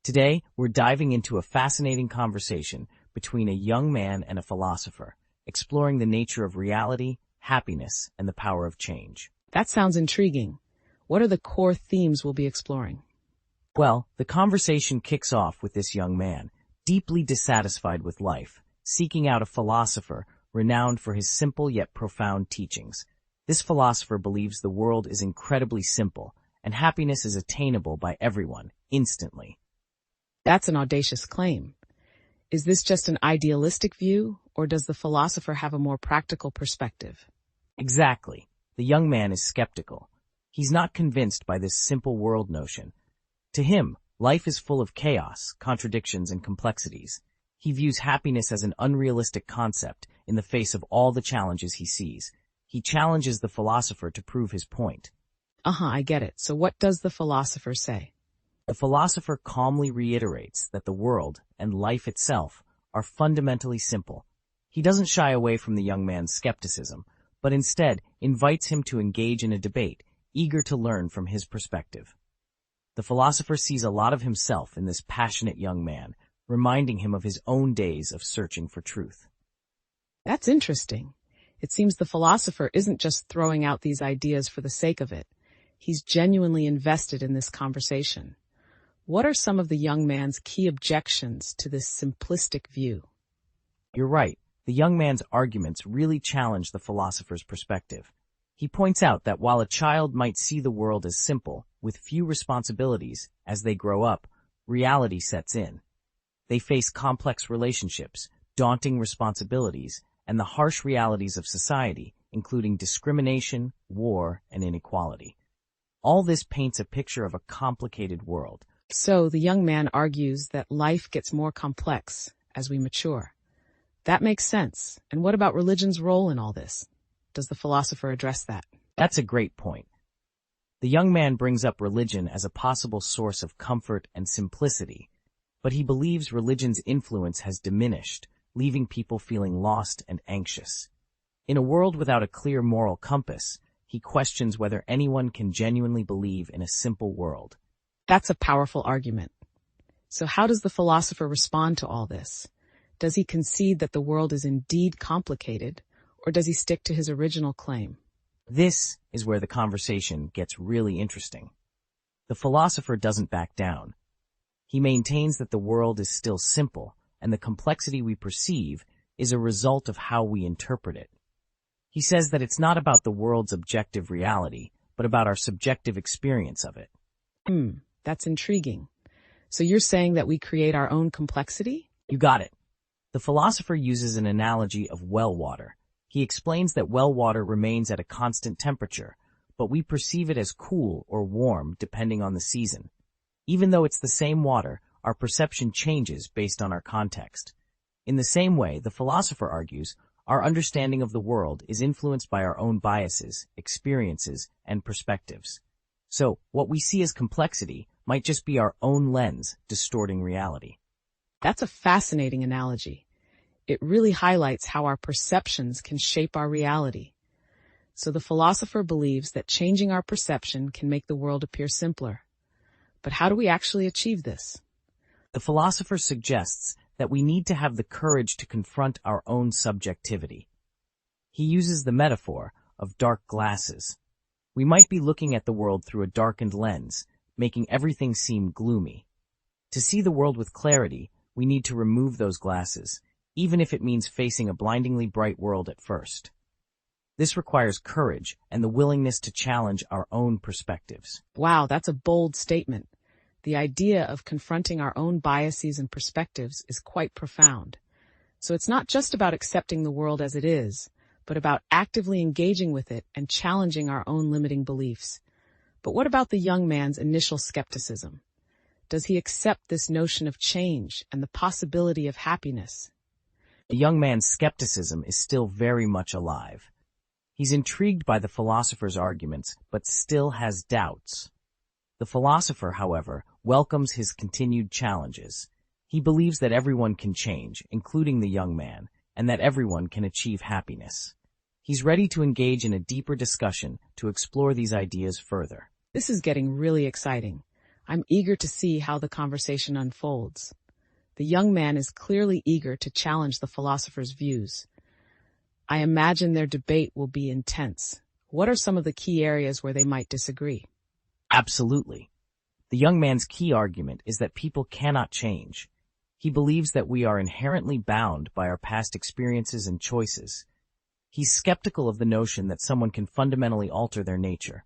Today, we're diving into a fascinating conversation between a young man and a philosopher, exploring the nature of reality, happiness, and the power of change. That sounds intriguing. What are the core themes we'll be exploring? Well, the conversation kicks off with this young man, deeply dissatisfied with life, seeking out a philosopher renowned for his simple yet profound teachings. This philosopher believes the world is incredibly simple, and happiness is attainable by everyone, instantly. That's an audacious claim. Is this just an idealistic view, or does the philosopher have a more practical perspective? Exactly. The young man is skeptical. He's not convinced by this simple world notion. To him, life is full of chaos, contradictions, and complexities. He views happiness as an unrealistic concept in the face of all the challenges he sees. He challenges the philosopher to prove his point. I get it. So what does the philosopher say? The philosopher calmly reiterates that the world and life itself are fundamentally simple. He doesn't shy away from the young man's skepticism, but instead invites him to engage in a debate, eager to learn from his perspective. The philosopher sees a lot of himself in this passionate young man, reminding him of his own days of searching for truth. That's interesting. It seems the philosopher isn't just throwing out these ideas for the sake of it. He's genuinely invested in this conversation. What are some of the young man's key objections to this simplistic view? You're right. The young man's arguments really challenge the philosopher's perspective. He points out that while a child might see the world as simple, with few responsibilities, as they grow up, reality sets in. They face complex relationships, daunting responsibilities, and the harsh realities of society, including discrimination, war, and inequality. All this paints a picture of a complicated world. So the young man argues that life gets more complex as we mature. That makes sense. And what about religion's role in all this? Does the philosopher address that? That's a great point. The young man brings up religion as a possible source of comfort and simplicity, but he believes religion's influence has diminished, leaving people feeling lost and anxious. In a world without a clear moral compass, he questions whether anyone can genuinely believe in a simple world. That's a powerful argument. So how does the philosopher respond to all this? Does he concede that the world is indeed complicated, or does he stick to his original claim? This is where the conversation gets really interesting. The philosopher doesn't back down. He maintains that the world is still simple, and the complexity we perceive is a result of how we interpret it. He says that it's not about the world's objective reality, but about our subjective experience of it. That's intriguing. So you're saying that we create our own complexity? You got it. The philosopher uses an analogy of well water. He explains that well water remains at a constant temperature, but we perceive it as cool or warm depending on the season. Even though it's the same water, our perception changes based on our context. In the same way, the philosopher argues, our understanding of the world is influenced by our own biases, experiences, and perspectives. So, what we see as complexity might just be our own lens distorting reality. That's a fascinating analogy. It really highlights how our perceptions can shape our reality. So the philosopher believes that changing our perception can make the world appear simpler. But how do we actually achieve this? The philosopher suggests that we need to have the courage to confront our own subjectivity. He uses the metaphor of dark glasses. We might be looking at the world through a darkened lens, making everything seem gloomy. To see the world with clarity, we need to remove those glasses, even if it means facing a blindingly bright world at first. This requires courage and the willingness to challenge our own perspectives. Wow, that's a bold statement. The idea of confronting our own biases and perspectives is quite profound. So it's not just about accepting the world as it is, but about actively engaging with it and challenging our own limiting beliefs. But what about the young man's initial skepticism? Does he accept this notion of change and the possibility of happiness? The young man's skepticism is still very much alive. He's intrigued by the philosopher's arguments, but still has doubts. The philosopher, however, welcomes his continued challenges. He believes that everyone can change, including the young man, and that everyone can achieve happiness. He's ready to engage in a deeper discussion to explore these ideas further. This is getting really exciting. I'm eager to see how the conversation unfolds. The young man is clearly eager to challenge the philosopher's views. I imagine their debate will be intense. What are some of the key areas where they might disagree? Absolutely. The young man's key argument is that people cannot change. He believes that we are inherently bound by our past experiences and choices. He's skeptical of the notion that someone can fundamentally alter their nature.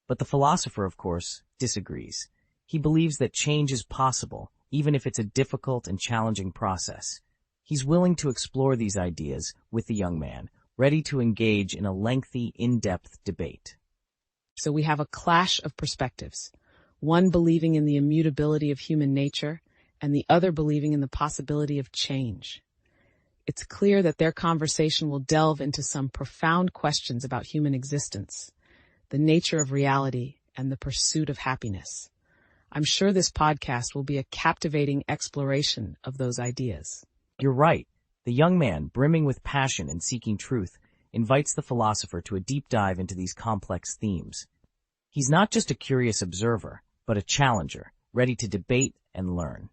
But the philosopher, of course, disagrees. He believes that change is possible, even if it's a difficult and challenging process. He's willing to explore these ideas with the young man, ready to engage in a lengthy, in-depth debate. So we have a clash of perspectives, one believing in the immutability of human nature and the other believing in the possibility of change. It's clear that their conversation will delve into some profound questions about human existence, the nature of reality, and the pursuit of happiness. I'm sure this podcast will be a captivating exploration of those ideas. You're right. The young man, brimming with passion and seeking truth, invites the philosopher to a deep dive into these complex themes. He's not just a curious observer, but a challenger, ready to debate and learn.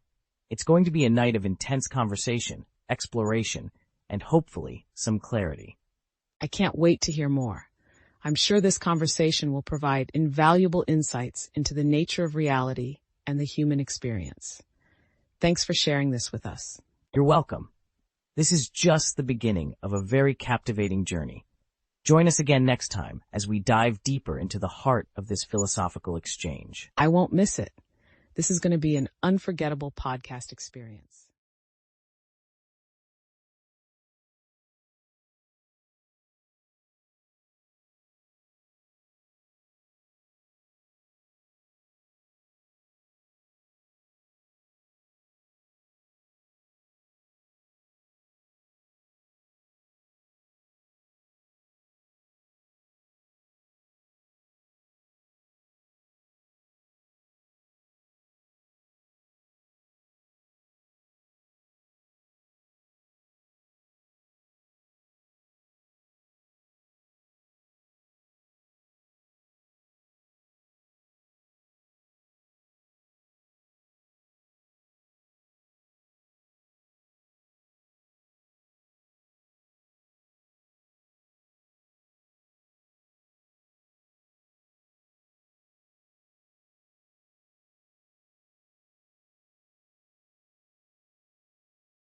It's going to be a night of intense conversation, exploration, and hopefully some clarity. I can't wait to hear more. I'm sure this conversation will provide invaluable insights into the nature of reality and the human experience. Thanks for sharing this with us. You're welcome. This is just the beginning of a very captivating journey. Join us again next time as we dive deeper into the heart of this philosophical exchange. I won't miss it. This is going to be an unforgettable podcast experience.